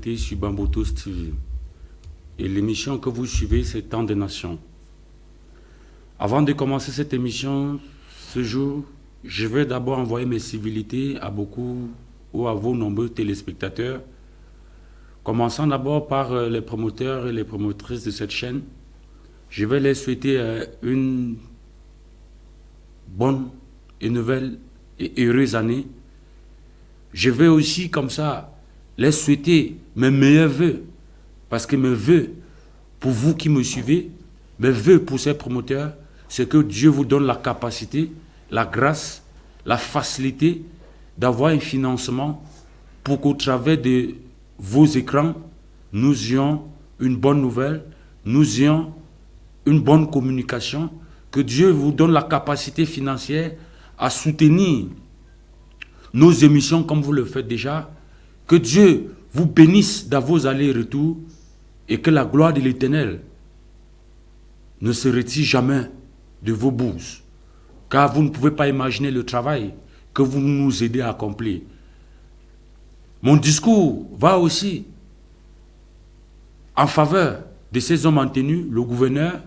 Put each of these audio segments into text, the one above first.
connectés sur Bambotos TV. Et l'émission que vous suivez, c'est Temps des Nations. Avant de commencer cette émission, ce jour, je vais d'abord envoyer mes civilités à beaucoup ou à vos nombreux téléspectateurs, commençant d'abord par les promoteurs et les promotrices de cette chaîne. Je vais les souhaiter une bonne et nouvelle et heureuse année. Je vais aussi, comme ça, les souhaiter mes meilleurs vœux, parce que mes vœux, pour vous qui me suivez, mes vœux pour ces promoteurs, c'est que Dieu vous donne la capacité, la grâce, la facilité d'avoir un financement pour qu'au travers de vos écrans, nous ayons une bonne nouvelle, nous ayons une bonne communication, que Dieu vous donne la capacité financière à soutenir nos émissions comme vous le faites déjà, que Dieu vous bénisse dans vos allers-retours et que la gloire de l'Éternel ne se retire jamais de vos bourses, car vous ne pouvez pas imaginer le travail que vous nous aidez à accomplir. Mon discours va aussi en faveur de ces hommes en tenue, le gouverneur,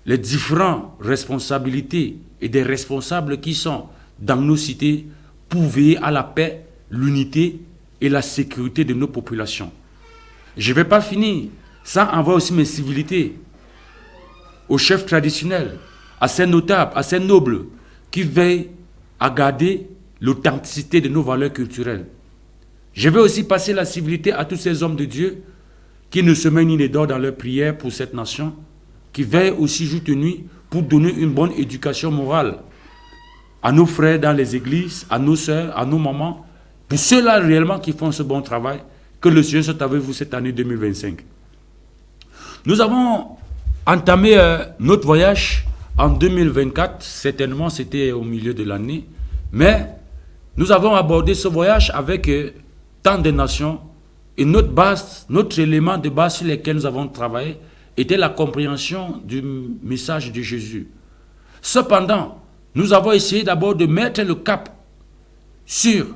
les différentes responsabilités et des responsables qui sont dans nos cités pour veiller à la paix, l'unité et la sécurité de nos populations. Je ne vais pas finir sans envoyer aussi mes civilités aux chefs traditionnels, à ces notables, à ces nobles qui veillent à garder l'authenticité de nos valeurs culturelles. Je vais aussi passer la civilité à tous ces hommes de Dieu qui ne sommeillent ni ne dorment dans leur prière pour cette nation, qui veillent aussi jour et nuit pour donner une bonne éducation morale à nos frères dans les églises, à nos sœurs, à nos mamans, pour ceux-là réellement qui font ce bon travail, que le Seigneur soit avec vous cette année 2025. Nous avons entamé notre voyage en 2024, certainement c'était au milieu de l'année, mais nous avons abordé ce voyage avec Temps des Nations et notre base, notre élément de base sur lequel nous avons travaillé était la compréhension du message de Jésus. Cependant, nous avons essayé d'abord de mettre le cap sur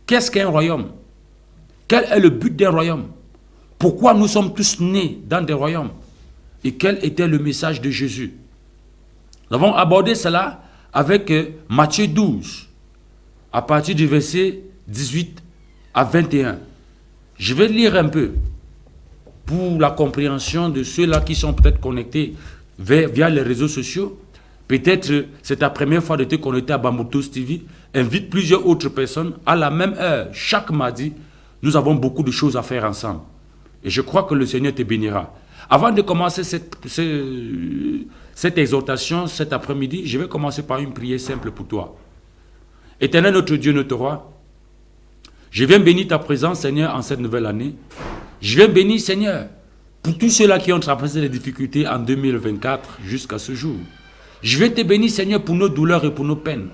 qu'est-ce qu'un royaume, quel est le but d'un royaume, pourquoi nous sommes tous nés dans des royaumes et quel était le message de Jésus. Nous avons abordé cela avec Matthieu 12, à partir du verset 18 à 21. Je vais lire un peu pour la compréhension de ceux-là qui sont peut-être connectés via les réseaux sociaux. Peut-être c'est ta première fois de te connecter à Bambotos TV. Invite plusieurs autres personnes à la même heure, chaque mardi. Nous avons beaucoup de choses à faire ensemble. Et je crois que le Seigneur te bénira. Avant de commencer cette exhortation cet après-midi, je vais commencer par une prière simple pour toi. Éternel notre Dieu, notre roi, je viens bénir ta présence, Seigneur, en cette nouvelle année. Je viens bénir, Seigneur, pour tous ceux-là qui ont traversé les difficultés en 2024 jusqu'à ce jour. Je viens te bénir, Seigneur, pour nos douleurs et pour nos peines.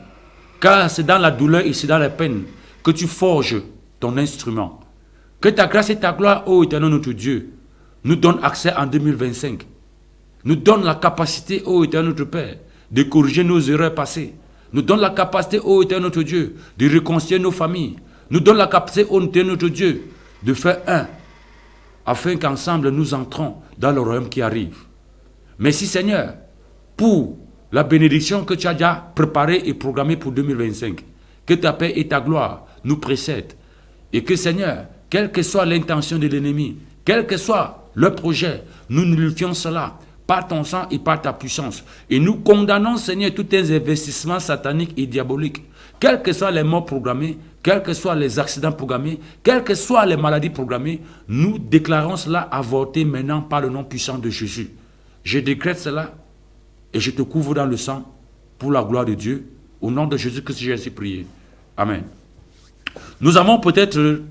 Car c'est dans la douleur et c'est dans la peine que tu forges ton instrument. Que ta grâce et ta gloire, ô Éternel notre Dieu, nous donnent accès en 2025. Nous donne la capacité, ô Éternel notre Père, de corriger nos erreurs passées. Nous donne la capacité, ô Éternel notre Dieu, de réconcilier nos familles. Nous donne la capacité, ô Éternel notre Dieu, de faire un, afin qu'ensemble nous entrons dans le royaume qui arrive. Merci Seigneur, pour la bénédiction que tu as déjà préparée et programmée pour 2025. Que ta paix et ta gloire nous précèdent. Et que Seigneur, quelle que soit l'intention de l'ennemi, quel que soit le projet, nous nullifions cela par ton sang et par ta puissance. Et nous condamnons, Seigneur, tous tes investissements sataniques et diaboliques. Quelles que soient les morts programmées, quels que soient les accidents programmés, quelles que soient les maladies programmées, nous déclarons cela avorté maintenant par le nom puissant de Jésus. Je décrète cela et je te couvre dans le sang pour la gloire de Dieu. Au nom de Jésus que j'ai ainsi prié. Amen. Nous avons peut-être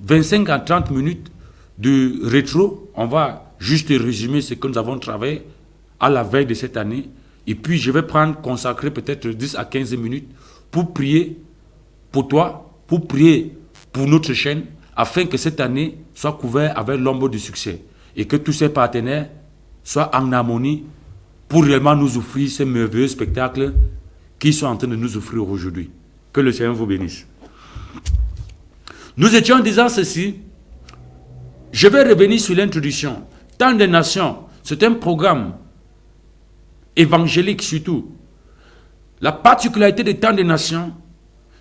25 à 30 minutes de rétro. On va juste résumer ce que nous avons travaillé à la veille de cette année. Et puis je vais consacrer peut-être 10 à 15 minutes pour prier pour toi, pour prier pour notre chaîne, afin que cette année soit couverte avec l'ombre du succès. Et que tous ces partenaires soient en harmonie pour réellement nous offrir ces merveilleux spectacles qu'ils sont en train de nous offrir aujourd'hui. Que le Seigneur vous bénisse. Nous étions en disant ceci. Je vais revenir sur l'introduction. Temps des nations, c'est un programme évangélique surtout. La particularité des temps des nations,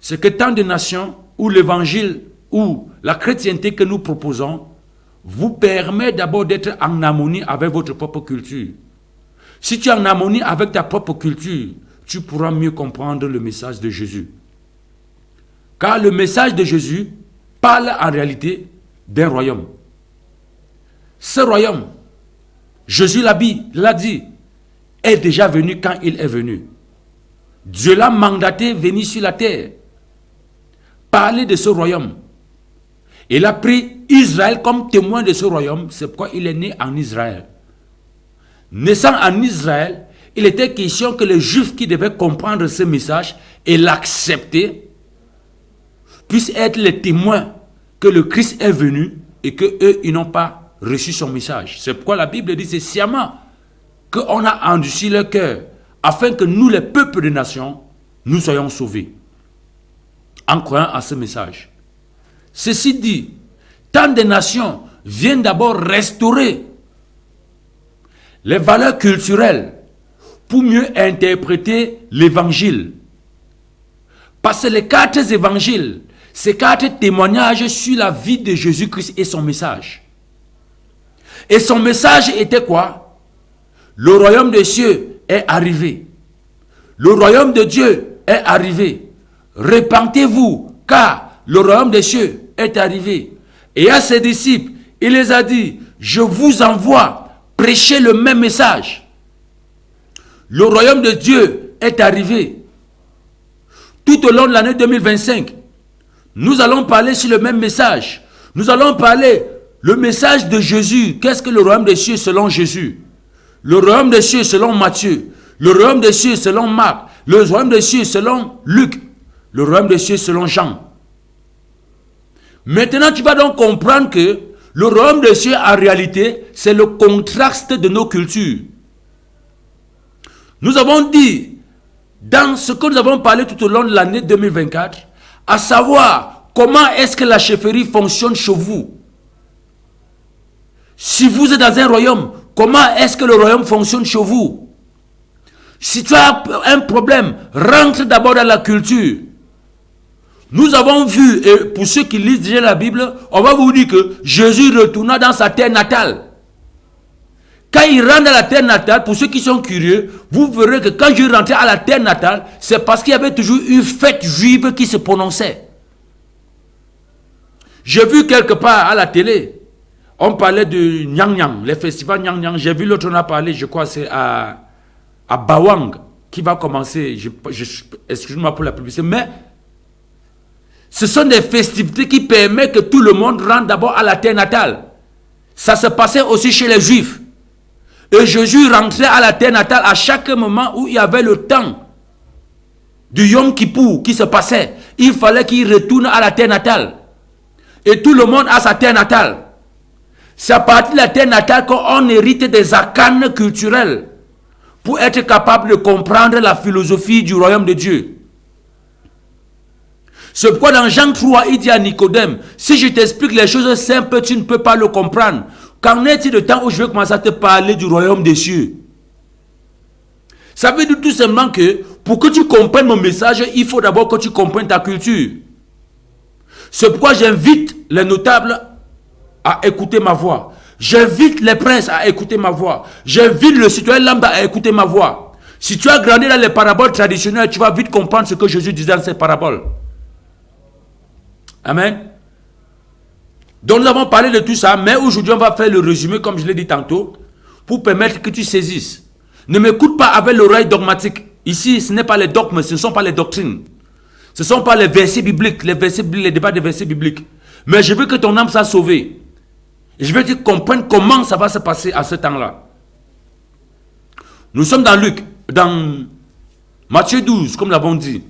c'est que temps des nations où l'évangile, où la chrétienté que nous proposons, vous permet d'abord d'être en harmonie avec votre propre culture. Si tu es en harmonie avec ta propre culture, tu pourras mieux comprendre le message de Jésus. Car le message de Jésus parle en réalité d'un royaume. Ce royaume, Jésus l'a dit, est déjà venu quand il est venu. Dieu l'a mandaté venir sur la terre, parler de ce royaume. Il a pris Israël comme témoin de ce royaume, c'est pourquoi il est né en Israël. Naissant en Israël, il était question que les Juifs qui devaient comprendre ce message et l'accepter puissent être les témoins que le Christ est venu et qu'eux, ils n'ont pas reçu son message. C'est pourquoi la Bible dit, c'est sciemment qu'on a endurci leur cœur afin que nous, les peuples des nations, nous soyons sauvés en croyant à ce message. Ceci dit, tant des nations viennent d'abord restaurer les valeurs culturelles pour mieux interpréter l'évangile. Parce que les 4 évangiles, ces 4 témoignages sur la vie de Jésus-Christ et son message. Et son message était quoi? Le royaume des cieux est arrivé. Le royaume de Dieu est arrivé. Repentez-vous, car le royaume des cieux est arrivé. Et à ses disciples, il les a dit, je vous envoie prêcher le même message. Le royaume de Dieu est arrivé. Tout au long de l'année 2025, nous allons parler sur le même message. Nous allons parler le message de Jésus. Qu'est-ce que le royaume des cieux selon Jésus? Le royaume des cieux selon Matthieu. Le royaume des cieux selon Marc. Le royaume des cieux selon Luc. Le royaume des cieux selon Jean. Maintenant, tu vas donc comprendre que le royaume des cieux, en réalité, c'est le contraste de nos cultures. Nous avons dit, dans ce que nous avons parlé tout au long de l'année 2024, à savoir comment est-ce que la chefferie fonctionne chez vous. Si vous êtes dans un royaume, comment est-ce que le royaume fonctionne chez vous? Si tu as un problème, rentre d'abord dans la culture. Nous avons vu, et pour ceux qui lisent déjà la Bible, on va vous dire que Jésus retourna dans sa terre natale. Quand il rentre dans la terre natale, pour ceux qui sont curieux, vous verrez que quand je rentrais à la terre natale, c'est parce qu'il y avait toujours une fête juive qui se prononçait. J'ai vu quelque part à la télé, on parlait de Nyang Nyang, les festivals Nyang Nyang. J'ai vu l'autre, on a parlé, je crois c'est à Bawang, qui va commencer, excuse-moi pour la publicité, mais ce sont des festivités qui permettent que tout le monde rentre d'abord à la terre natale. Ça se passait aussi chez les Juifs. Et Jésus rentrait à la terre natale à chaque moment où il y avait le temps du Yom Kippour qui se passait. Il fallait qu'il retourne à la terre natale. Et tout le monde a sa terre natale. C'est à partir de la terre natale qu'on hérite des arcanes culturels pour être capable de comprendre la philosophie du royaume de Dieu. C'est pourquoi dans Jean 3, il dit à Nicodème, si je t'explique les choses simples, tu ne peux pas le comprendre. Qu'en est-il de temps où je vais commencer à te parler du royaume des cieux? Ça veut dire tout simplement que pour que tu comprennes mon message, il faut d'abord que tu comprennes ta culture. C'est pourquoi j'invite les notables à écouter ma voix. J'invite les princes à écouter ma voix. J'invite le citoyen lambda à écouter ma voix. Si tu as grandi dans les paraboles traditionnelles, tu vas vite comprendre ce que Jésus disait dans ces paraboles. Amen. Donc nous avons parlé de tout ça, mais aujourd'hui on va faire le résumé comme je l'ai dit tantôt, pour permettre que tu saisisses. Ne m'écoute pas avec l'oreille dogmatique. Ici, ce n'est pas les dogmes, ce ne sont pas les doctrines. Ce ne sont pas les versets bibliques, les débats des versets bibliques. Mais je veux que ton âme soit sauvée. Et je veux que tu comprennes comment ça va se passer à ce temps-là. Nous sommes dans Luc, dans Matthieu 12, comme nous l'avons dit.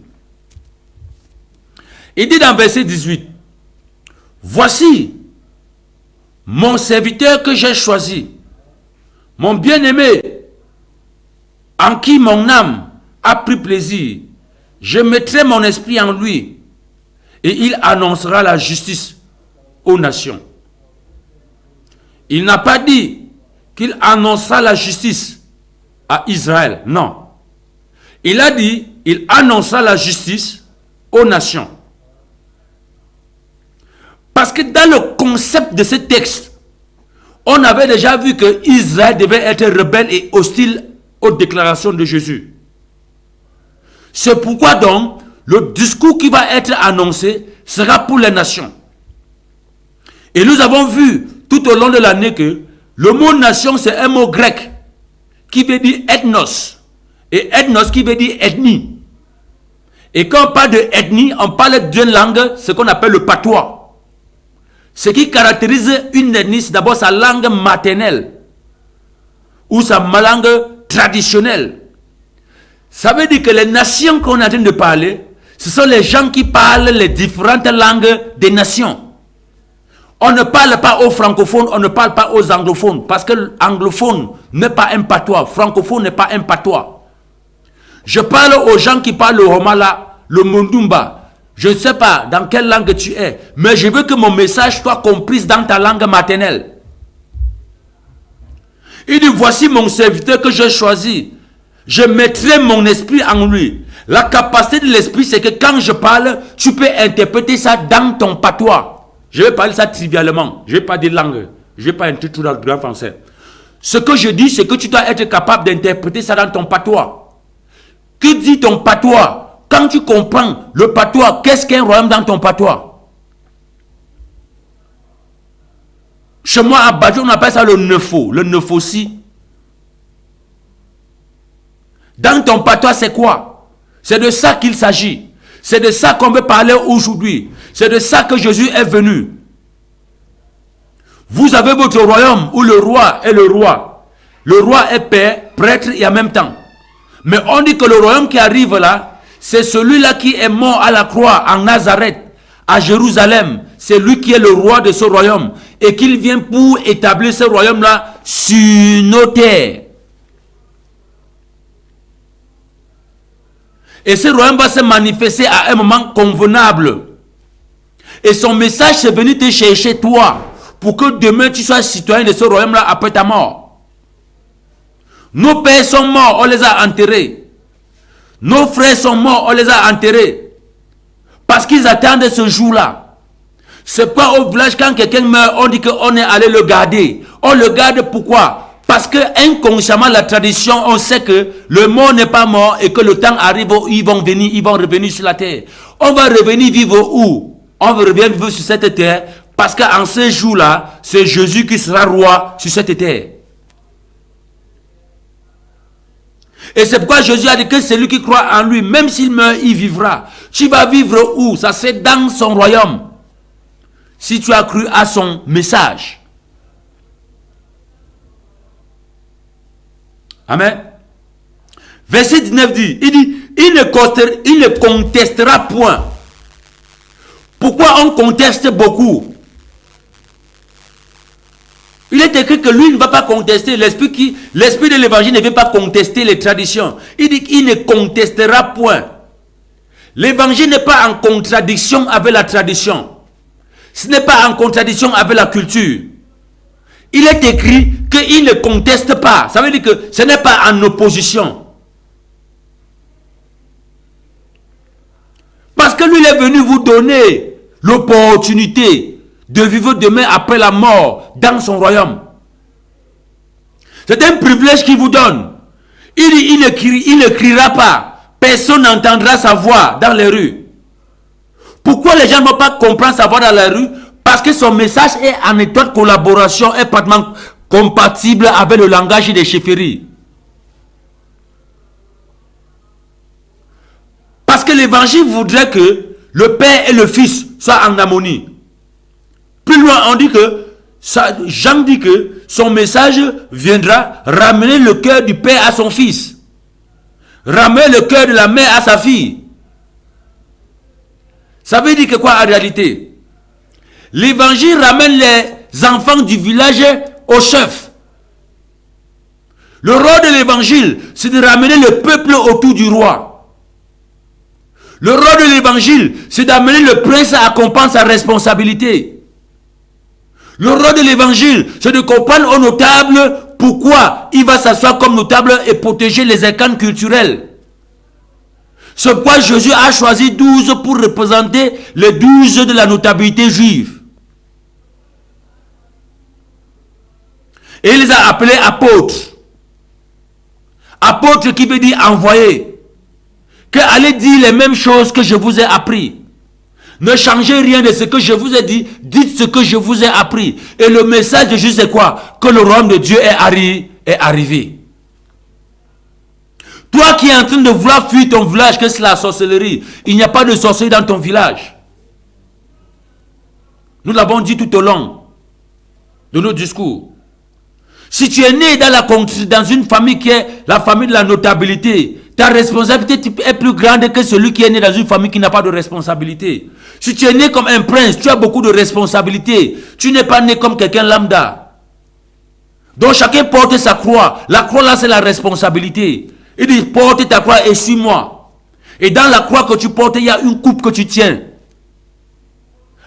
Il dit dans verset 18, « Voici mon serviteur que j'ai choisi, mon bien-aimé, en qui mon âme a pris plaisir. Je mettrai mon esprit en lui, et il annoncera la justice aux nations. Il n'a pas dit qu'il annonça la justice à Israël. Non. Il a dit, il annonça la justice aux nations. Parce que dans le concept de ce texte, on avait déjà vu que Israël devait être rebelle et hostile aux déclarations de Jésus. C'est pourquoi donc, le discours qui va être annoncé sera pour les nations. Et nous avons vu tout au long de l'année que le mot nation, c'est un mot grec qui veut dire ethnos. Et ethnos qui veut dire ethnie. Et quand on parle de ethnie, on parle d'une langue, ce qu'on appelle le patois. Ce qui caractérise une ethnie, c'est d'abord sa langue maternelle ou sa langue traditionnelle. Ça veut dire que les nations qu'on est en train de parler, ce sont les gens qui parlent les différentes langues des nations. On ne parle pas aux francophones, on ne parle pas aux anglophones, parce que l'anglophone n'est pas un patois, francophone n'est pas un patois. Je parle aux gens qui parlent le Homala, le Mundumba. Je ne sais pas dans quelle langue tu es, mais je veux que mon message soit compris dans ta langue maternelle. Il dit, voici mon serviteur que j'ai choisi. Je mettrai mon esprit en lui. La capacité de l'esprit, c'est que quand je parle, tu peux interpréter ça dans ton patois. Je vais parler ça trivialement. Je ne vais pas dire langue. Je ne vais pas un tout dans le grand français. Ce que je dis, c'est que tu dois être capable d'interpréter ça dans ton patois. Que dit ton patois? Quand tu comprends le patois, qu'est-ce qu'un royaume dans ton patois? Chez moi, à Badjo, on appelle ça le neufo. Le neufo-ci. Dans ton patois, c'est quoi? C'est de ça qu'il s'agit. C'est de ça qu'on veut parler aujourd'hui. C'est de ça que Jésus est venu. Vous avez votre royaume où le roi est le roi. Le roi est père, prêtre et en même temps. Mais on dit que le royaume qui arrive là, c'est celui-là qui est mort à la croix en Nazareth, à Jérusalem. C'est lui qui est le roi de ce royaume. Et qu'il vient pour établir ce royaume-là sur nos terres. Et ce royaume va se manifester à un moment convenable. Et son message, c'est venir te chercher toi, pour que demain tu sois citoyen de ce royaume-là après ta mort. Nos pères sont morts, on les a enterrés. Nos frères sont morts, on les a enterrés. Parce qu'ils attendent ce jour-là. C'est pas au village, quand quelqu'un meurt, on dit qu'on est allé le garder. On le garde pourquoi? Parce que inconsciemment, la tradition, on sait que le mort n'est pas mort et que le temps arrive où ils vont revenir sur la terre. On va revenir vivre où? On va revenir vivre sur cette terre parce qu'en ce jour-là, c'est Jésus qui sera roi sur cette terre. Et c'est pourquoi Jésus a dit que celui qui croit en lui, même s'il meurt, il vivra. Tu vas vivre où? Ça c'est dans son royaume. Si tu as cru à son message. Amen. Verset 19 dit, il dit, il ne contestera point. Pourquoi on conteste beaucoup? Il est écrit que lui ne va pas contester. L'esprit de l'évangile ne veut pas contester les traditions. Il dit qu'il ne contestera point. L'évangile n'est pas en contradiction avec la tradition. Ce n'est pas en contradiction avec la culture. Il est écrit qu'il ne conteste pas. Ça veut dire que ce n'est pas en opposition. Parce que lui, il est venu vous donner l'opportunité de vivre demain après la mort dans son royaume. C'est un privilège qu'il vous donne. Il ne criera pas. Personne n'entendra sa voix dans les rues. Pourquoi les gens ne vont pas comprendre sa voix dans la rue? Parce que son message est en étroite collaboration, est pratiquement compatible avec le langage des chefferies. Parce que l'évangile voudrait que le Père et le Fils soient en harmonie. Plus loin, on dit que, Jean dit que son message viendra ramener le cœur du Père à son Fils. Ramener le cœur de la mère à sa fille. Ça veut dire que quoi en réalité? L'évangile ramène les enfants du village au chef. Le rôle de l'évangile, c'est de ramener le peuple autour du roi. Le rôle de l'évangile, c'est d'amener le prince à comprendre sa responsabilité. Le rôle de l'évangile, c'est de comprendre au notable pourquoi il va s'asseoir comme notable et protéger les arcanes culturels. C'est pourquoi Jésus a choisi 12 pour représenter les 12 de la notabilité juive. Et il les a appelés apôtres. Apôtres qui veut dire envoyés. Que allez dire les mêmes choses que je vous ai appris. Ne changez rien de ce que je vous ai dit. Dites ce que je vous ai appris. Et le message de Jésus c'est quoi? Que le royaume de Dieu est arrivé. Toi qui es en train de vouloir fuir ton village, que c'est la sorcellerie. Il n'y a pas de sorcellerie dans ton village. Nous l'avons dit tout au long de nos discours. Si tu es né dans une famille qui est la famille de la notabilité, ta responsabilité est plus grande que celui qui est né dans une famille qui n'a pas de responsabilité. Si tu es né comme un prince, tu as beaucoup de responsabilités. Tu n'es pas né comme quelqu'un lambda. Donc chacun porte sa croix. La croix là c'est la responsabilité. Il dit porte ta croix et suis-moi. Et dans la croix que tu portes, il y a une coupe que tu tiens.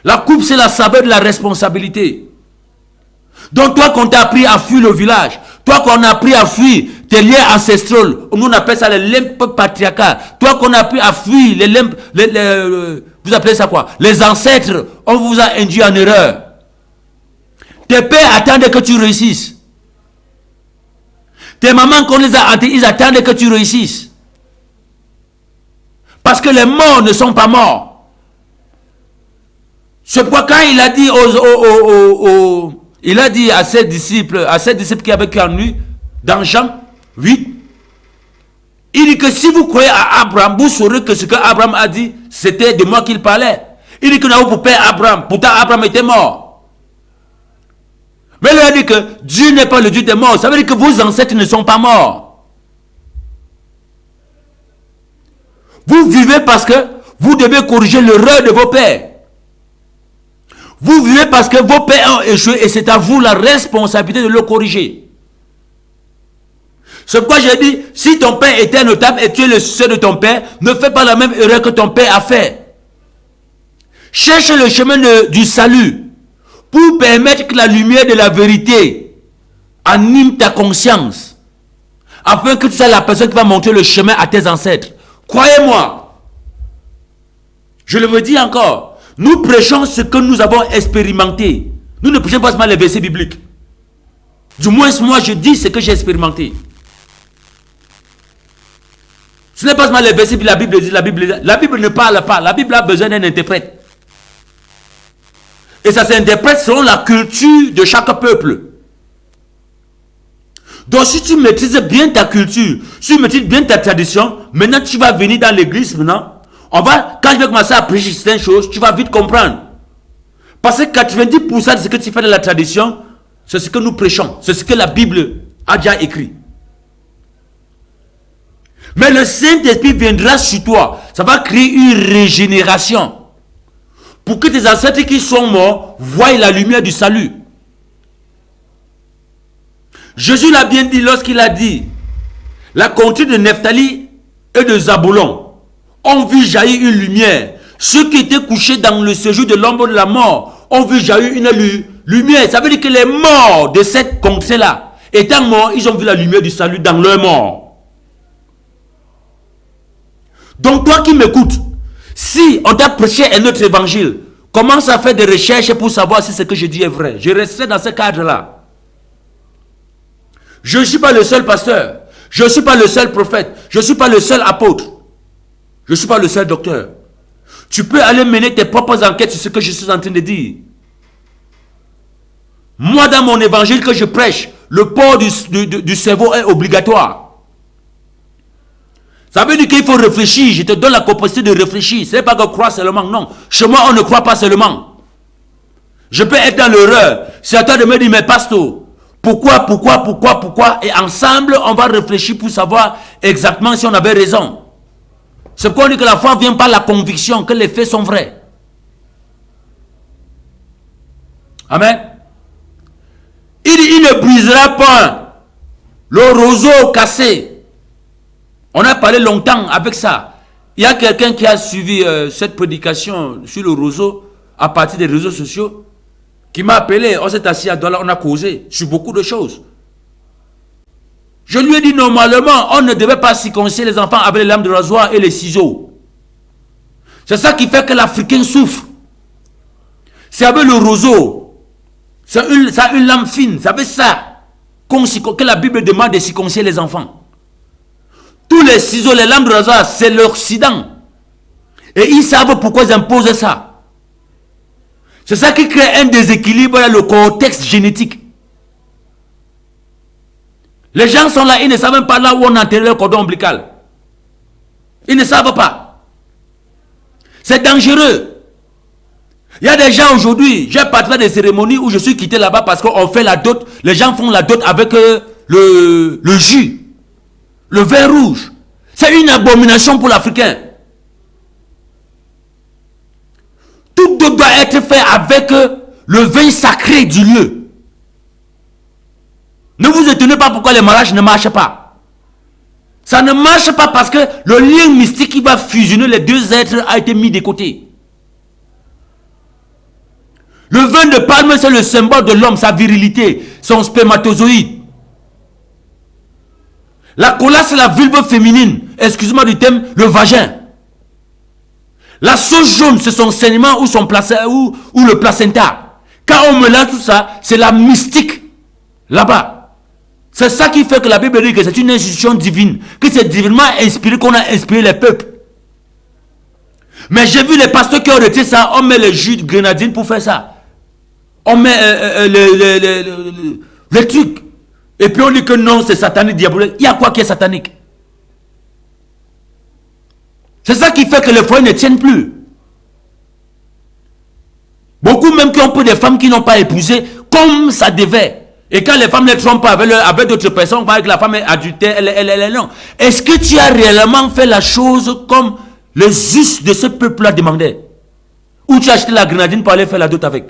La coupe c'est la saveur de la responsabilité. Donc toi qu'on t'a appris à fuir le village, toi qu'on a appris à fuir tes liens ancestraux, nous on appelle ça les limbes patriarcales, toi qu'on a appris à fuir les limbes, vous appelez ça quoi? Les ancêtres, on vous a induit en erreur. Tes pères attendent que tu réussisses. Tes mamans qu'on les a enterrés, ils attendent que tu réussisses. Parce que les morts ne sont pas morts. C'est pourquoi quand il a dit il a dit à ses disciples qui avaient cru en lui, dans Jean 8, il dit que si vous croyez à Abraham, vous saurez que ce que Abraham a dit, c'était de moi qu'il parlait. Il dit que nous avons pour père Abraham, pourtant Abraham était mort. Mais il a dit que Dieu n'est pas le Dieu des morts, ça veut dire que vos ancêtres ne sont pas morts. Vous vivez parce que vous devez corriger l'erreur de vos pères. Vous vivez parce que vos pères ont échoué et c'est à vous la responsabilité de le corriger. C'est pourquoi j'ai dit, si ton père était notable et tu es le succès de ton père, ne fais pas la même erreur que ton père a fait. Cherche le chemin du salut pour permettre que la lumière de la vérité anime ta conscience, afin que tu sois la personne qui va montrer le chemin à tes ancêtres. Croyez-moi, je le veux dire encore, nous prêchons ce que nous avons expérimenté. Nous ne prêchons pas seulement les versets bibliques. Du moins, moi, je dis ce que j'ai expérimenté. Ce n'est pas seulement les versets que la Bible dit. La Bible ne parle pas. La Bible a besoin d'un interprète. Et ça s'interprète selon la culture de chaque peuple. Donc, si tu maîtrises bien ta culture, si tu maîtrises bien ta tradition, maintenant tu vas venir dans l'église maintenant. Quand je vais commencer à prêcher certaines choses, tu vas vite comprendre. Parce que 90% de ce que tu fais dans la tradition, c'est ce que nous prêchons. C'est ce que la Bible a déjà écrit. Mais le Saint-Esprit viendra sur toi. Ça va créer une régénération. Pour que tes ancêtres qui sont morts voient la lumière du salut. Jésus l'a bien dit lorsqu'il a dit, la contrée de Nephtali et de Zabulon ont vu jaillir une lumière. Ceux qui étaient couchés dans le séjour de l'ombre de la mort ont vu jaillir une lumière. Ça veut dire que les morts de cette contrée-là, étant morts, ils ont vu la lumière du salut dans leur mort. Donc toi qui m'écoutes, si on t'a prêché un autre évangile, commence à faire des recherches pour savoir si ce que je dis est vrai. Je resterai dans ce cadre-là. Je ne suis pas le seul pasteur. Je ne suis pas le seul prophète. Je ne suis pas le seul apôtre. Je ne suis pas le seul docteur. Tu peux aller mener tes propres enquêtes sur ce que je suis en train de dire. Moi, dans mon évangile que je prêche, le port du cerveau est obligatoire. Ça veut dire qu'il faut réfléchir. Je te donne la capacité de réfléchir. Ce n'est pas que croire seulement. Non. Chez moi, on ne croit pas seulement. Je peux être dans l'erreur. C'est à toi de me dire, mais pasteur, pourquoi? Et ensemble, on va réfléchir pour savoir exactement si on avait raison. C'est pourquoi on dit que la foi vient par la conviction que les faits sont vrais. Amen. Il ne brisera pas le roseau cassé. On a parlé longtemps avec ça. Il y a quelqu'un qui a suivi cette prédication sur le roseau à partir des réseaux sociaux qui m'a appelé. On s'est assis à Douala, on a causé sur beaucoup de choses. Je lui ai dit normalement, on ne devait pas circoncire les enfants avec les lames de rasoir et les ciseaux. C'est ça qui fait que l'Africain souffre. C'est avec le roseau. C'est une lame fine. C'est avec ça que la Bible demande de circoncire les enfants. Tous les ciseaux, les lames de rasoir, c'est l'Occident. Et ils savent pourquoi ils imposent ça. C'est ça qui crée un déséquilibre dans le contexte génétique. Les gens sont là, ils ne savent même pas là où on enterre le cordon ombilical. Ils ne savent pas. C'est dangereux. Il y a des gens aujourd'hui, j'ai participé à des cérémonies où je suis quitté là-bas parce qu'on fait la dot. Les gens font la dot avec le jus, le vin rouge. C'est une abomination pour l'Africain. Tout doit être fait avec le vin sacré du lieu. Ne vous étonnez pas pourquoi les mariages ne marchent pas. Ça ne marche pas parce que le lien mystique qui va fusionner les deux êtres a été mis de côté. Le vin de palme, c'est le symbole de l'homme, sa virilité, son spermatozoïde. La cola, c'est la vulve féminine. Excusez-moi du thème, le vagin. La sauce jaune, c'est son saignement ou le placenta. Quand on mélange tout ça, c'est la mystique là-bas. C'est ça qui fait que la Bible dit que c'est une institution divine, que c'est divinement inspiré, qu'on a inspiré les peuples. Mais j'ai vu les pasteurs qui ont retiré ça, on met le jus de grenadine pour faire ça. On met les trucs. Et puis on dit que non, c'est satanique, diabolique. Il y a quoi qui est satanique? C'est ça qui fait que les foyers ne tiennent plus. Beaucoup même qui ont pris des femmes qui n'ont pas épousé comme ça devait. Et quand les femmes ne trompent pas avec d'autres personnes, on voit que la femme est adultère, elle est non. Est-ce que tu as réellement fait la chose comme les us de ce peuple-là demandaient? Ou tu as acheté la grenadine pour aller faire la dot avec?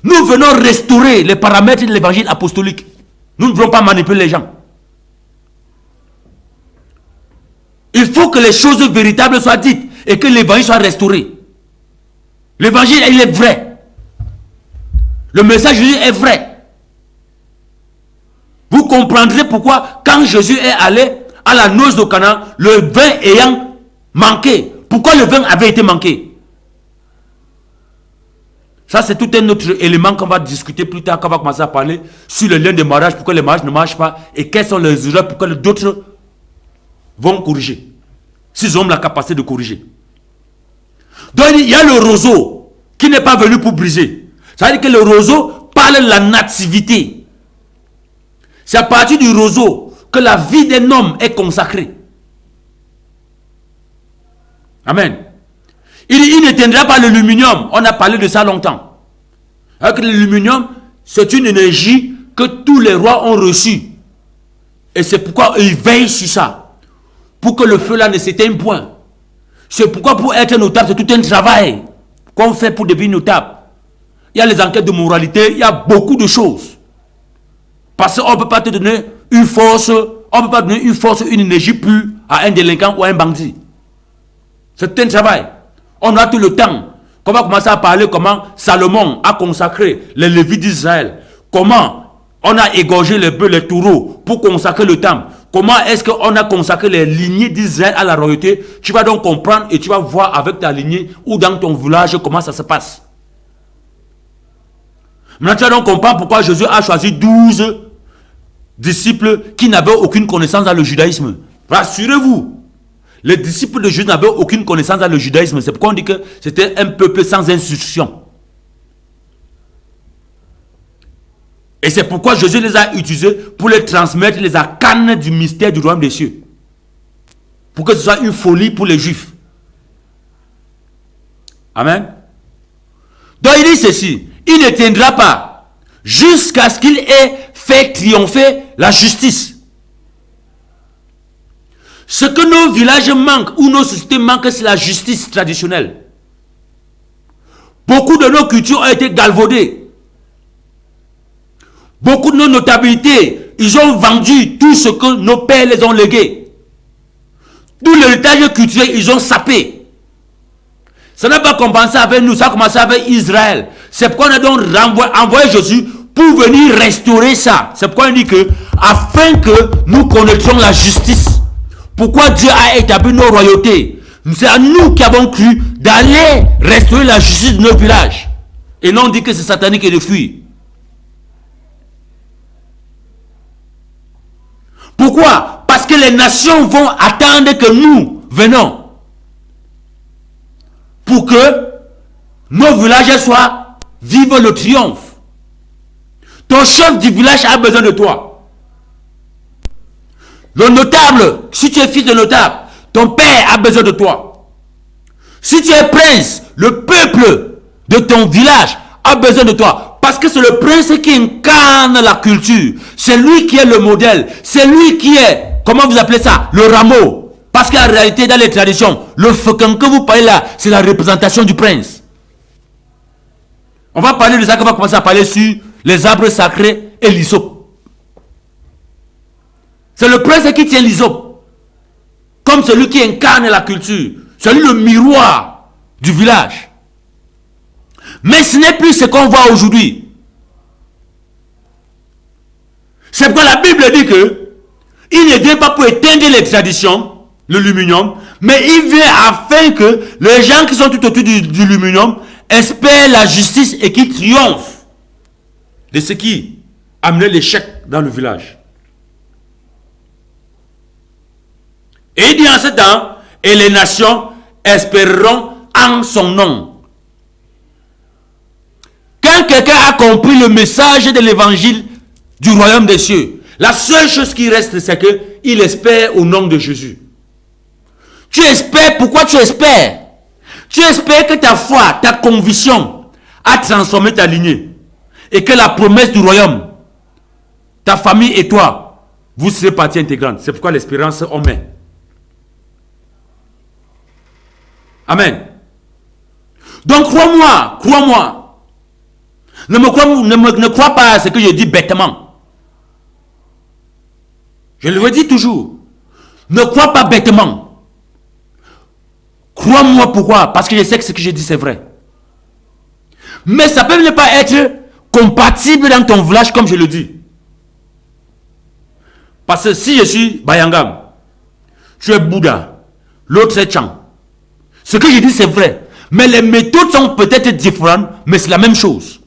Nous venons restaurer les paramètres de l'évangile apostolique. Nous ne voulons pas manipuler les gens. Il faut que les choses véritables soient dites et que l'évangile soit restauré. L'évangile, il est vrai. Le message de Jésus est vrai. Vous comprendrez pourquoi quand Jésus est allé à la noce de Cana, le vin ayant manqué. Pourquoi le vin avait été manqué? Ça, c'est tout un autre élément qu'on va discuter plus tard, qu'on va commencer à parler sur le lien de mariage, pourquoi les mariages ne marchent pas et quelles sont les erreurs pour que d'autres vont corriger. S'ils ont la capacité de corriger. Donc, il y a le roseau qui n'est pas venu pour briser. Ça veut dire que le roseau parle de la nativité. C'est à partir du roseau que la vie d'un homme est consacrée. Amen. Il n'éteindra pas l'aluminium. On a parlé de ça longtemps. Avec l'aluminium, c'est une énergie que tous les rois ont reçue. Et c'est pourquoi ils veillent sur ça. Pour que le feu là ne s'éteigne point. C'est pourquoi pour être notable, c'est tout un travail qu'on fait pour devenir notable. Il y a les enquêtes de moralité, il y a beaucoup de choses. Parce qu'on ne peut pas te donner une force, on ne peut pas donner une force, une énergie pure à un délinquant ou à un bandit. C'est un travail. On a tout le temps. On va commencer à parler comment Salomon a consacré les Lévites d'Israël. Comment on a égorgé les bœufs, les taureaux pour consacrer le temple. Comment est-ce qu'on a consacré les lignées d'Israël à la royauté. Tu vas donc comprendre et tu vas voir avec ta lignée ou dans ton village comment ça se passe. Maintenant, tu vas donc comprendre pourquoi Jésus a choisi 12 disciples qui n'avaient aucune connaissance dans le judaïsme. Rassurez-vous, les disciples de Jésus n'avaient aucune connaissance dans le judaïsme. C'est pourquoi on dit que c'était un peuple sans instruction. Et c'est pourquoi Jésus les a utilisés pour les transmettre les arcanes du mystère du royaume des cieux. Pour que ce soit une folie pour les juifs. Amen. Donc il dit ceci. Il ne tiendra pas jusqu'à ce qu'il ait fait triompher la justice. Ce que nos villages manquent ou nos sociétés manquent, c'est la justice traditionnelle. Beaucoup de nos cultures ont été galvaudées. Beaucoup de nos notabilités, ils ont vendu tout ce que nos pères les ont légué. Tout l'héritage culturel, ils ont sapé. Ça n'a pas commencé avec nous, ça a commencé avec Israël. C'est pourquoi on a donc envoyé Jésus pour venir restaurer ça. C'est pourquoi on dit que, afin que nous connaissions la justice. Pourquoi Dieu a établi nos royautés? C'est à nous qui avons cru d'aller restaurer la justice de nos villages. Et non, on dit que c'est satanique et de fuir. Pourquoi? Parce que les nations vont attendre que nous venons. Pour que nos villages soient, vivent le triomphe. Ton chef du village a besoin de toi. Le notable, si tu es fils de notable, ton père a besoin de toi. Si tu es prince, le peuple de ton village a besoin de toi. Parce que c'est le prince qui incarne la culture. C'est lui qui est le modèle. C'est lui qui est, comment vous appelez ça, le rameau. Parce qu'en réalité, dans les traditions, le faucon que vous parlez là, c'est la représentation du prince. On va parler de ça, qu'on va commencer à parler sur les arbres sacrés et l'hysope. C'est le prince qui tient l'hysope. Comme celui qui incarne la culture. C'est lui le miroir du village. Mais ce n'est plus ce qu'on voit aujourd'hui. C'est pourquoi la Bible dit que il ne vient pas pour éteindre les traditions, le luminium, mais il vient afin que les gens qui sont tout autour du luminium espèrent la justice et qui triomphent de ce qui amenait l'échec dans le village. Et il dit en ce temps, et les nations espéreront en son nom. Quand quelqu'un a compris le message de l'évangile du royaume des cieux, la seule chose qui reste, c'est qu'il espère au nom de Jésus. Tu espères, pourquoi tu espères? Tu espères que ta foi, ta conviction a transformé ta lignée. Et que la promesse du royaume, ta famille et toi, vous serez partie intégrante. C'est pourquoi l'espérance, on met. Amen. Donc crois-moi, crois-moi. Ne crois pas à ce que je dis bêtement. Je le redis toujours. Ne crois pas bêtement. Crois-moi pourquoi? Parce que je sais que ce que je dis c'est vrai. Mais ça peut ne pas être compatible dans ton village comme je le dis. Parce que si je suis Bayangam, tu es Bouddha, l'autre c'est Chang. Ce que je dis c'est vrai. Mais les méthodes sont peut-être différentes, mais c'est la même chose.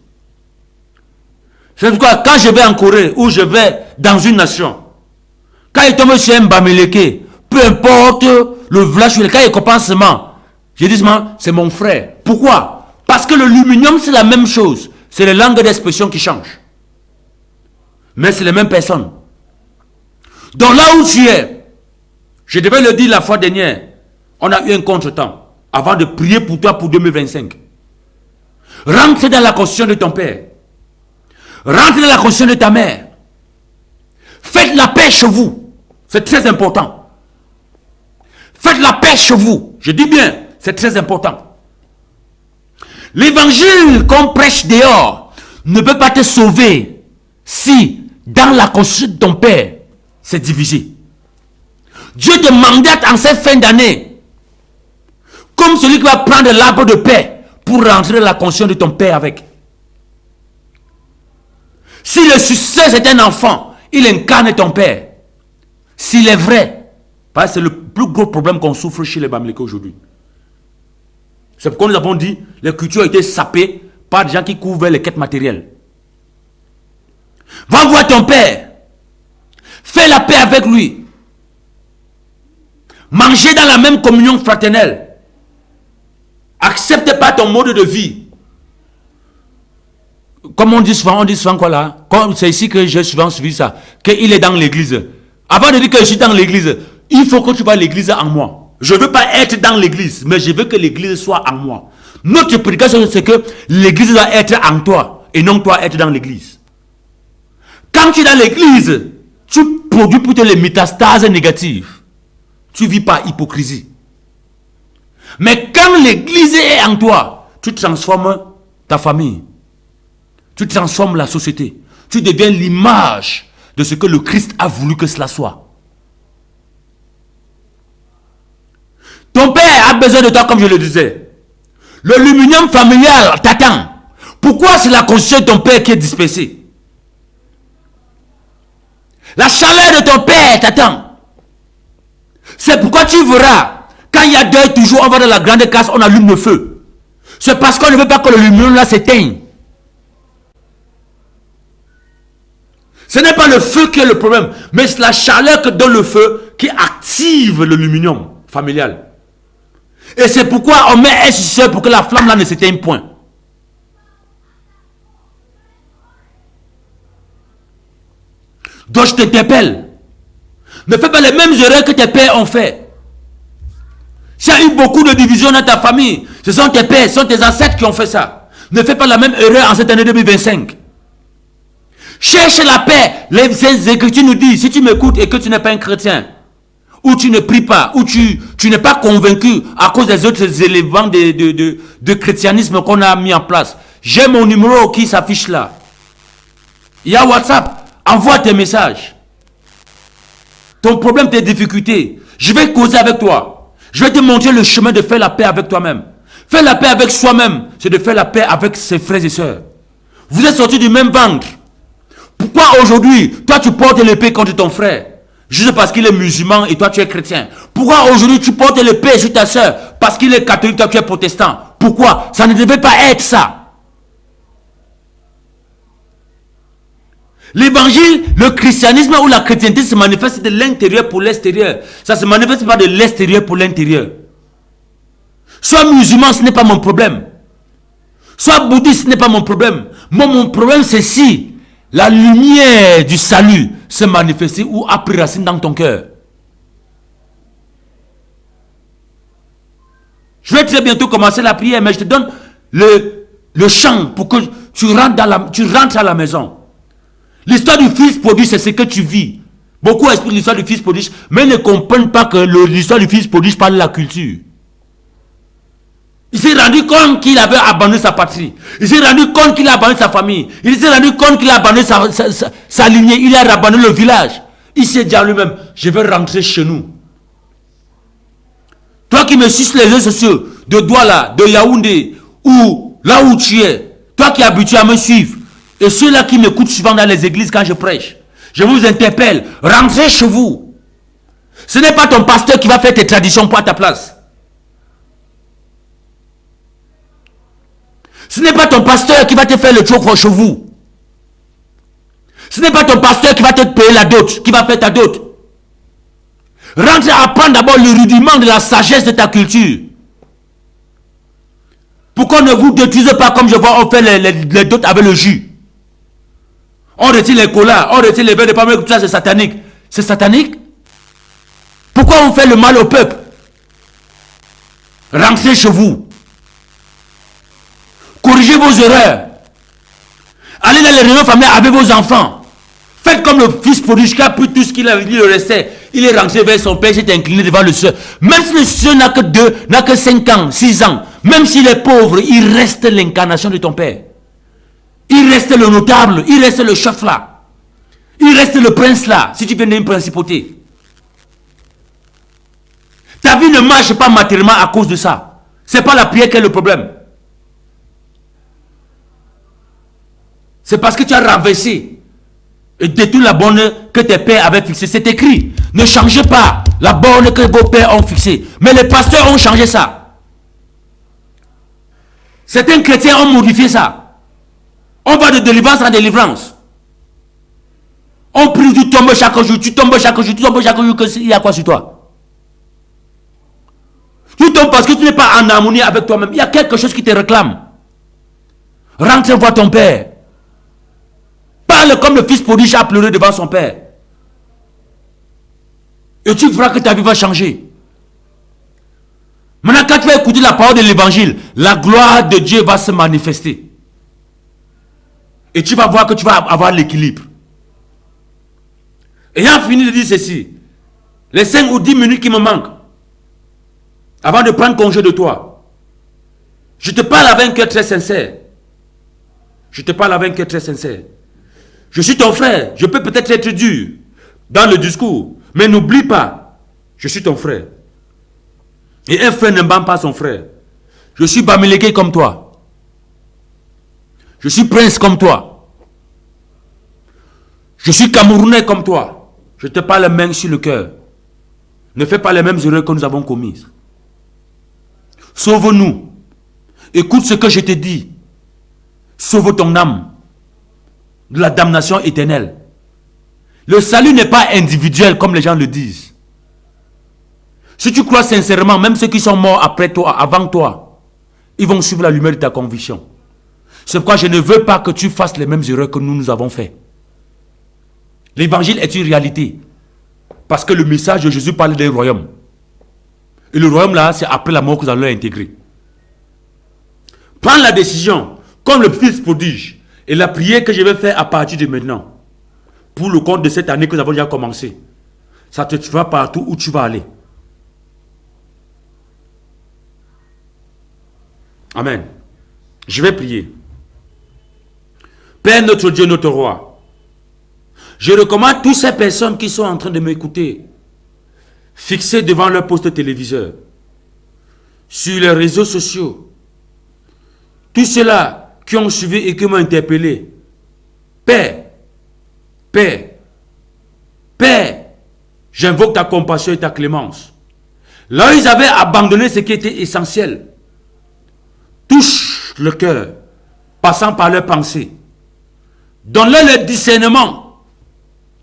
C'est pourquoi quand je vais en Corée ou je vais dans une nation, quand il tombe sur un Bamileke, peu importe le village, quand il comprend seulement, je dis seulement, c'est mon frère. Pourquoi? Parce que le luminium c'est la même chose. C'est les langues d'expression qui changent. Mais c'est les mêmes personnes. Donc là où tu es, je devais le dire la fois dernière, on a eu un contretemps avant de prier pour toi pour 2025. Rentre dans la constitution de ton père. Rentre dans la constitution de ta mère. Faites la paix chez vous. C'est très important. Faites la paix chez vous. Je dis bien, c'est très important. L'évangile qu'on prêche dehors ne peut pas te sauver si dans la constitution de ton père, c'est divisé. Dieu te mandate en cette fin d'année comme celui qui va prendre l'arbre de paix pour rentrer dans la conscience de ton père avec. Si le succès c'est un enfant, il incarne ton père. S'il est vrai, parce que c'est le plus gros problème qu'on souffre chez les Bamileke aujourd'hui. C'est pourquoi nous avons dit les cultures ont été sapées par des gens qui couvrent les quêtes matérielles. Va voir ton père. Fais la paix avec lui. Mangez dans la même communion fraternelle. Accepte pas ton mode de vie. Comme on dit souvent quoi là? Comme c'est ici que j'ai souvent suivi ça. Qu'il est dans l'église. Avant de dire que je suis dans l'église, il faut que tu vois l'église en moi. Je ne veux pas être dans l'église, mais je veux que l'église soit en moi. Notre prédication, c'est que l'église doit être en toi et non toi être dans l'église. Quand tu es dans l'église, tu produis plutôt les métastases négatives. Tu ne vis pas hypocrisie. Mais quand l'église est en toi, tu transformes ta famille. Tu transformes la société. Tu deviens l'image de ce que le Christ a voulu que cela soit. Ton père a besoin de toi comme je le disais. Le luminium familial t'attend. Pourquoi c'est la conscience de ton père qui est dispersée? La chaleur de ton père t'attend. C'est pourquoi tu verras, quand il y a deuil, toujours on va dans la grande casse, on allume le feu. C'est parce qu'on ne veut pas que le luminium là s'éteigne. Ce n'est pas le feu qui est le problème, mais c'est la chaleur que donne le feu qui active le luminium familial. Et c'est pourquoi on met un suceur pour que la flamme là ne s'éteigne point. Donc je t'interpelle. Ne fais pas les mêmes erreurs que tes pères ont fait. S'il y a eu beaucoup de divisions dans ta famille, ce sont tes pères, ce sont tes ancêtres qui ont fait ça. Ne fais pas la même erreur en cette année 2025. Cherche la paix. Les Écritures nous disent, si tu m'écoutes et que tu n'es pas un chrétien, ou tu ne pries pas, ou tu n'es pas convaincu à cause des autres éléments de christianisme qu'on a mis en place, j'ai mon numéro qui s'affiche là. Il y a WhatsApp. Envoie tes messages. Ton problème, tes difficultés. Je vais causer avec toi. Je vais te montrer le chemin de faire la paix avec toi-même. Faire la paix avec soi-même, c'est de faire la paix avec ses frères et sœurs. Vous êtes sortis du même ventre. Pourquoi aujourd'hui, toi tu portes l'épée contre ton frère? Juste parce qu'il est musulman et toi tu es chrétien. Pourquoi aujourd'hui tu portes l'épée sur ta sœur? Parce qu'il est catholique, toi tu es protestant. Pourquoi? Ça ne devait pas être ça. L'évangile, le christianisme ou la chrétienté se manifeste de l'intérieur pour l'extérieur. Ça ne se manifeste pas de l'extérieur pour l'intérieur. Sois musulman, ce n'est pas mon problème. Sois bouddhiste, ce n'est pas mon problème. Moi, mon problème, c'est si la lumière du salut se manifeste ou a pris racine dans ton cœur. Je vais très bientôt commencer la prière, mais je te donne le chant pour que tu rentres à la maison. L'histoire du fils prodigue, c'est ce que tu vis. Beaucoup expliquent l'histoire du fils prodigue, mais ne comprennent pas que l'histoire du fils prodigue parle de la culture. Il s'est rendu compte qu'il avait abandonné sa patrie. Il s'est rendu compte qu'il a abandonné sa famille. Il s'est rendu compte qu'il a abandonné sa lignée. Il a abandonné le village. Il s'est dit à lui-même, je vais rentrer chez nous. Toi qui me suis sur les réseaux sociaux, de Douala, de Yaoundé, ou là où tu es, toi qui es habitué à me suivre, et ceux-là qui m'écoutent souvent dans les églises quand je prêche, je vous interpelle, rentrez chez vous. Ce n'est pas ton pasteur qui va faire tes traditions pour à ta place. Ce n'est pas ton pasteur qui va te faire le choc chez vous. Ce n'est pas ton pasteur qui va te payer la dot, qui va faire ta dot. Rentre, apprends d'abord le rudiment de la sagesse de ta culture. Pour qu'on ne vous détruise pas comme je vois, on fait les dots avec le jus. On retire les colas, on retire les verres de pomme, tout ça c'est satanique. C'est satanique? Pourquoi on fait le mal au peuple? Rentrez chez vous. Corrigez vos erreurs. Allez dans les réunions familiales avec vos enfants. Faites comme le fils prodigue qui a pris tout ce qu'il a dit, le restait. Il est rentré vers son père, il s'est incliné devant le soeur. Même si le soeur n'a que 5 ans, 6 ans, même s'il est pauvre, il reste l'incarnation de ton père. Il reste le notable, il reste le chef là. Il reste le prince là, si tu viens d'une principauté. Ta vie ne marche pas matériellement à cause de ça. Ce n'est pas la prière qui est le problème. C'est parce que tu as renversé et détruit la borne que tes pères avaient fixée. C'est écrit. Ne changez pas la borne que vos pères ont fixée. Mais les pasteurs ont changé ça. Certains chrétiens ont modifié ça. On va de délivrance en délivrance. On prie, tu tombes chaque jour, tu tombes chaque jour, tu tombes chaque jour. Il y a quoi sur toi? Tu tombes parce que tu n'es pas en harmonie avec toi-même. Il y a quelque chose qui te réclame. Rentre voir ton père. Parle comme le fils prodigue a pleuré devant son père. Et tu verras que ta vie va changer. Maintenant, quand tu vas écouter la parole de l'évangile, la gloire de Dieu va se manifester. Et tu vas voir que tu vas avoir l'équilibre. Ayant fini de dire ceci, les 5 ou 10 minutes qui me manquent, avant de prendre congé de toi, je te parle avec un cœur très sincère. Je te parle avec un cœur très sincère. Je suis ton frère. Je peux peut-être être dur dans le discours. Mais n'oublie pas, je suis ton frère. Et un frère ne bat pas son frère. Je suis Bamileke comme toi. Je suis prince comme toi. Je suis Camerounais comme toi. Je te parle main sur le cœur. Ne fais pas les mêmes erreurs que nous avons commises. Sauve-nous. Écoute ce que je te dis. Sauve ton âme de la damnation éternelle. Le salut n'est pas individuel comme les gens le disent. Si tu crois sincèrement, même ceux qui sont morts après toi, avant toi, ils vont suivre la lumière de ta conviction. C'est pourquoi je ne veux pas que tu fasses les mêmes erreurs que nous avons fait. L'évangile est une réalité. Parce que le message de Jésus parle d'un royaume. Et le royaume là, c'est après la mort que nous allons l'intégrer. Prends la décision, comme le fils prodige, et la prière que je vais faire à partir de maintenant, pour le compte de cette année que nous avons déjà commencé, ça te fera partout où tu vas aller. Amen. Je vais prier. Père notre Dieu, notre roi, je recommande toutes ces personnes qui sont en train de m'écouter, fixées devant leur poste téléviseur, sur les réseaux sociaux, tous ceux-là qui ont suivi et qui m'ont interpellé. Père, Père, Père, j'invoque ta compassion et ta clémence. Là où ils avaient abandonné ce qui était essentiel, touche le cœur, passant par leurs pensées. Donne-leur le discernement.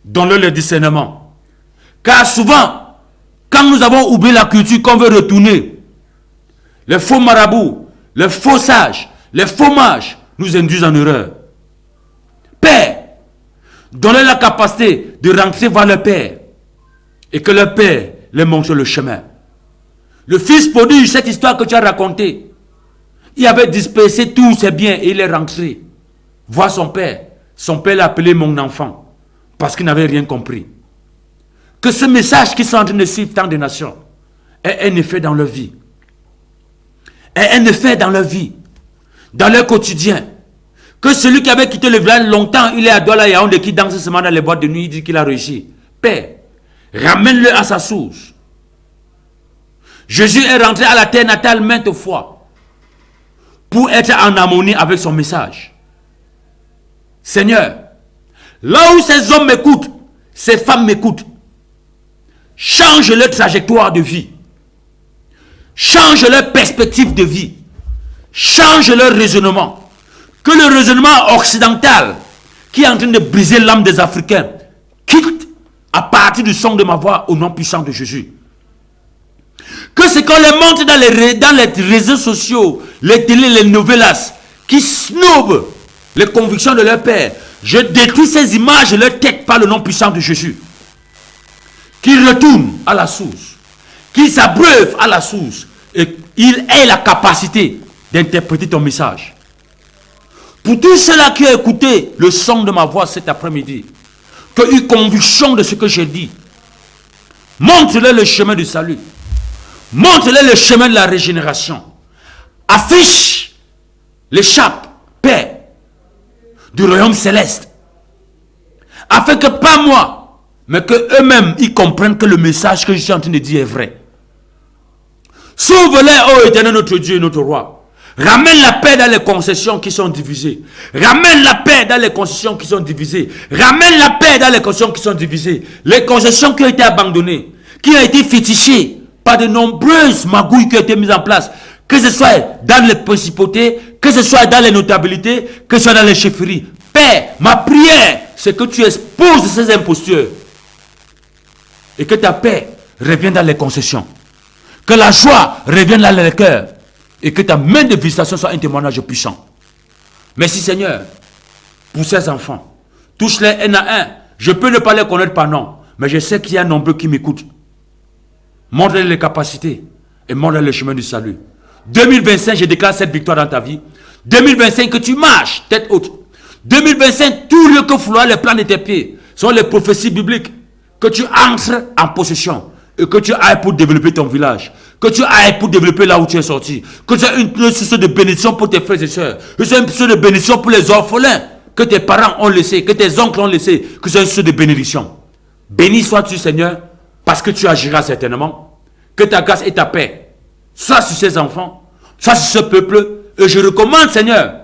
Donne-leur le discernement. Car souvent, quand nous avons oublié la culture qu'on veut retourner, les faux marabouts, les faux sages, les faux mages nous induisent en erreur. Père, donne-leur la capacité de rentrer vers leur Père et que leur Père leur montre le chemin. Le fils prodigue, cette histoire que tu as racontée, il avait dispersé tous ses biens et il est rentré voir son père. Son père l'a appelé mon enfant parce qu'il n'avait rien compris. Que ce message qui sont en train de suivre tant de nations ait un effet dans leur vie. Ait un effet dans leur vie, dans leur quotidien. Que celui qui avait quitté le village longtemps, il est à Douala Yaoundé qui danse seulement dans les boîtes de nuit, il dit qu'il a réussi. Père, ramène-le à sa source. Jésus est rentré à la terre natale maintes fois pour être en harmonie avec son message. Seigneur, là où ces hommes m'écoutent, ces femmes m'écoutent, change leur trajectoire de vie, change leur perspective de vie, change leur raisonnement. Que le raisonnement occidental qui est en train de briser l'âme des Africains quitte à partir du son de ma voix au nom puissant de Jésus. Que ce qu'on les montre dans les réseaux sociaux, les télés, les novellas, qui snobent les convictions de leur père, je détruis ces images de leur tête par le nom puissant de Jésus. Qu'ils retournent à la source, qu'ils s'abreuvent à la source, et qu'ils aient la capacité d'interpréter ton message. Pour tous ceux-là qui ont écouté le son de ma voix cet après-midi, qui ont eu conviction de ce que j'ai dit, montre-leur le chemin du salut. Montre-leur le chemin de la régénération. Affiche l'échappe, Père, du royaume céleste. Afin que pas moi, mais que eux-mêmes, ils comprennent que le message que je suis en train de dire est vrai. Sauve-les, ô Éternel, notre Dieu et notre Roi. Ramène la paix dans les concessions qui sont divisées. Ramène la paix dans les concessions qui sont divisées. Ramène la paix dans les concessions qui sont divisées. Les concessions qui ont été abandonnées, qui ont été fétichées par de nombreuses magouilles qui ont été mises en place, que ce soit dans les principautés, que ce soit dans les notabilités, que ce soit dans les chefferies. Père, ma prière, c'est que tu exposes ces impostures et que ta paix revienne dans les concessions. Que la joie revienne dans les cœurs et que ta main de visitation soit un témoignage puissant. Merci Seigneur pour ces enfants. Touche-les un à un. Je peux ne pas les connaître par nom, mais je sais qu'il y a nombreux qui m'écoutent. Montre-les les capacités et montre-les le chemin du salut. 2025, je déclare cette victoire dans ta vie. 2025, que tu marches tête haute. 2025, tout lieu que fouloir les plans de tes pieds sont les prophéties bibliques. Que tu entres en possession et que tu ailles pour développer ton village. Que tu ailles pour développer là où tu es sorti. Que tu aies une source de bénédiction pour tes frères et sœurs. Que tu aies une source de bénédiction pour les orphelins que tes parents ont laissé, que tes oncles ont laissé. Que tu aies une source de bénédiction. Béni sois-tu, Seigneur, parce que tu agiras certainement. Que ta grâce et ta paix soient sur ces enfants. soit sur ce peuple. Et je recommande, Seigneur,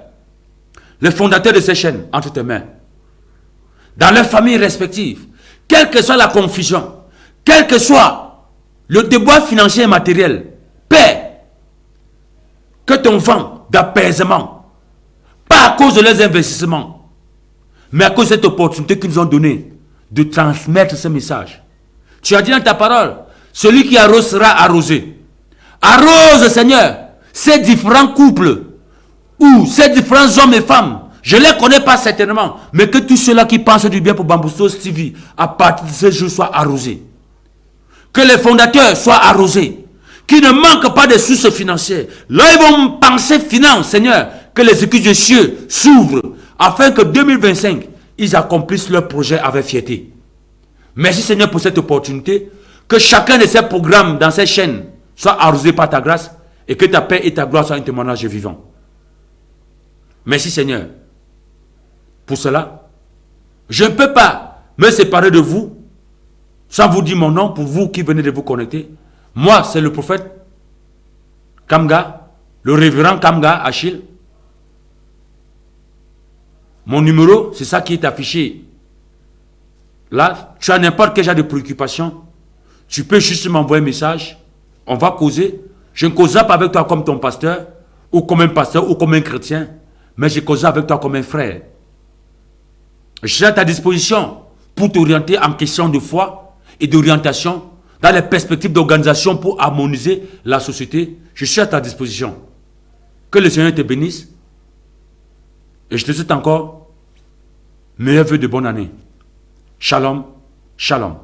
les fondateurs de ces chaînes entre tes mains. Dans leurs familles respectives, quelle que soit la confusion, quel que soit le déboire financier et matériel, Père, que ton vent d'apaisement, pas à cause de leurs investissements, mais à cause de cette opportunité qu'ils nous ont donnée de transmettre ce message. Tu as dit dans ta parole, celui qui arrose sera arrosé. Arrose, Seigneur, ces différents couples, ou ces différents hommes et femmes. Je ne les connais pas certainement, mais que tous ceux-là qui pensent du bien pour Bambousto TV, à partir de ce jour, soient arrosés. Que les fondateurs soient arrosés. Qu'ils ne manquent pas de sources financières. Là, ils vont penser finance, Seigneur, que les écus des cieux s'ouvrent, afin que 2025, ils accomplissent leur projet avec fierté. Merci, Seigneur, pour cette opportunité. Que chacun de ces programmes dans ces chaînes soit arrosé par ta grâce, et que ta paix et ta gloire soient un témoignage vivant. Merci, Seigneur. Pour cela, je ne peux pas me séparer de vous sans vous dire mon nom pour vous qui venez de vous connecter. Moi, c'est le prophète Kamga, le révérend Kamga Achille. Mon numéro, c'est ça qui est affiché. Là, tu as n'importe quel genre de préoccupation. Tu peux juste m'envoyer un message. On va causer. Je ne causerai pas avec toi comme ton pasteur, ou comme un pasteur, ou comme un chrétien. Mais je causerai avec toi comme un frère. Je suis à ta disposition pour t'orienter en question de foi et d'orientation dans les perspectives d'organisation pour harmoniser la société. Je suis à ta disposition. Que le Seigneur te bénisse. Et je te souhaite encore meilleurs vœux de bonne année. Shalom, shalom.